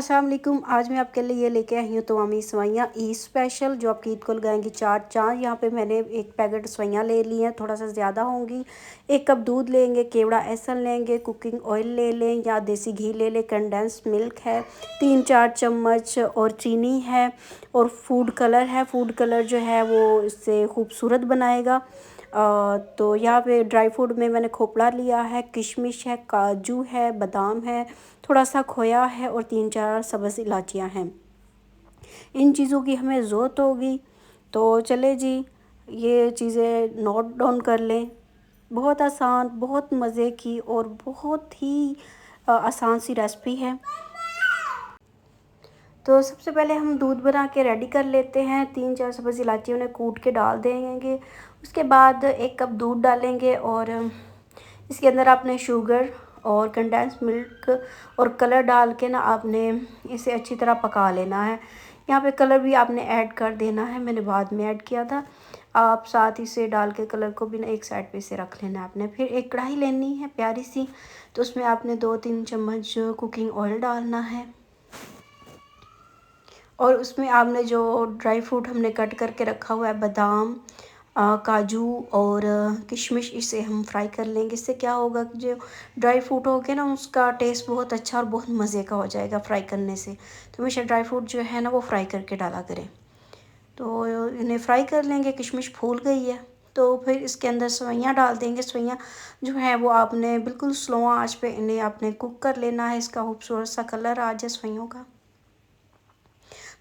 अस्सलाम वालेकुम। आज मैं आपके लिए ये लेके आई हूँ तवामी सवैयाँ ईद स्पेशल, जो आपकी ईद को लगाएंगी चार चाँद। यहाँ पे मैंने एक पैकेट सवैयाँ ले ली हैं, थोड़ा सा ज़्यादा होंगी। 1 कप दूध लेंगे, केवड़ा एसन लेंगे, कुकिंग ऑयल ले लें या देसी घी ले लें, कंडेंस मिल्क है, 3-4 चम्मच और चीनी है और फूड कलर है। फूड कलर जो है वो इससे खूबसूरत बनाएगा। तो यहाँ पे ड्राई फ्रूट में मैंने खोपड़ा लिया है, किशमिश है, काजू है, बादाम है, थोड़ा सा खोया है और 3-4 सब्ज़ इलायचियाँ हैं। इन चीज़ों की हमें ज़रूरत होगी। तो चले जी, ये चीज़ें नोट डाउन कर लें। बहुत आसान, बहुत मज़े की और बहुत ही आसान सी रेसिपी है। तो सबसे पहले हम दूध बना के रेडी कर लेते हैं। 3-4 सब्ज़ इलायची उन्हें कूट के डाल देंगे। उसके बाद 1 कप दूध डालेंगे और इसके अंदर आपने शुगर और कंडेंस मिल्क और कलर डाल के ना आपने इसे अच्छी तरह पका लेना है। यहाँ पे कलर भी आपने ऐड कर देना है, मैंने बाद में ऐड किया था। आप साथ ही से डाल के कलर को भी ना एक साइड पे से रख लेना है आपने। फिर एक कढ़ाई लेनी है प्यारी सी, तो उसमें आपने 2-3 चम्मच कुकिंग ऑयल डालना है और उसमें आपने जो ड्राई फ्रूट हमने कट करके रखा हुआ है, बादाम, काजू और किशमिश, इसे हम फ्राई कर लेंगे। इससे क्या होगा कि जो ड्राई फ्रूट होगा ना, उसका टेस्ट बहुत अच्छा और बहुत मज़े का हो जाएगा फ्राई करने से। तो हमेशा ड्राई फ्रूट जो है ना वो फ्राई करके डाला करें। तो इन्हें फ्राई कर लेंगे। किशमिश फूल गई है तो फिर इसके अंदर सवैयाँ डाल देंगे। सवैयाँ जो है वो आपने बिल्कुल स्लो आंच पे इन्हें आपने कुक कर लेना है। इसका खूबसूरत सा कलर आ जाए सवैयों का।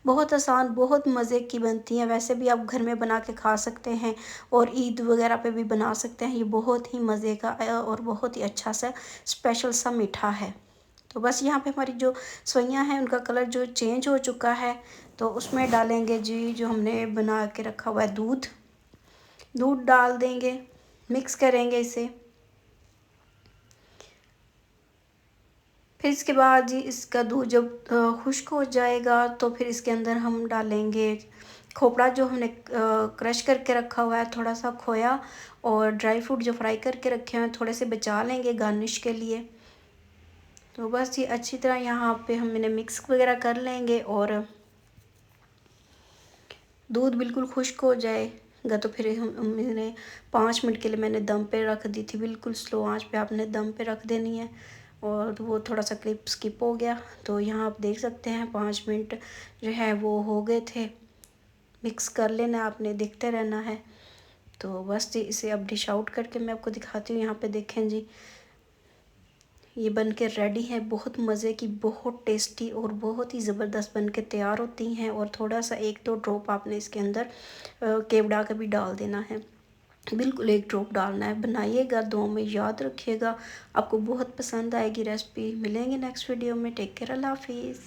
बहुत आसान, बहुत मज़े की बनती हैं। वैसे भी आप घर में बना के खा सकते हैं और ईद वगैरह पे भी बना सकते हैं। ये बहुत ही मज़े का और बहुत ही अच्छा सा स्पेशल सा मीठा है। तो बस यहाँ पे हमारी जो सवैयाँ हैं उनका कलर जो चेंज हो चुका है, तो उसमें डालेंगे जी जो हमने बना के रखा हुआ है दूध। दूध डाल देंगे, मिक्स करेंगे इसे। फिर इसके बाद जी इसका दूध जब खुश्क हो जाएगा तो फिर इसके अंदर हम डालेंगे खोपड़ा जो हमने क्रश करके रखा हुआ है, थोड़ा सा खोया और ड्राई फ्रूट जो फ्राई करके रखे हुए हैं थोड़े से बचा लेंगे गार्निश के लिए। तो बस ये अच्छी तरह यहाँ पे हम इन्हें मिक्स वगैरह कर लेंगे और दूध बिल्कुल खुश्क हो जाएगा तो फिर हम इन्हें 5 मिनट के लिए मैंने दम पे रख दी थी। बिल्कुल स्लो आंच पे आपने दम पे रख देनी है। और वो थोड़ा सा क्लिप स्किप हो गया, तो यहाँ आप देख सकते हैं 5 मिनट जो है वो हो गए थे। मिक्स कर लेना आपने, देखते रहना है। तो बस जी इसे अब डिश आउट करके मैं आपको दिखाती हूँ। यहाँ पे देखें जी, ये बन के रेडी है। बहुत मज़े की, बहुत टेस्टी और बहुत ही ज़बरदस्त बन के तैयार होती हैं। और थोड़ा सा 1-2 ड्रॉप आपने इसके अंदर केवड़ा का भी डाल देना है। बिल्कुल 1 ड्रॉप डालना है। बनाइएगा, दुआ में याद रखिएगा, आपको बहुत पसंद आएगी रेसिपी। मिलेंगे नेक्स्ट वीडियो में। टेक केयर, अल्लाह हाफिज़।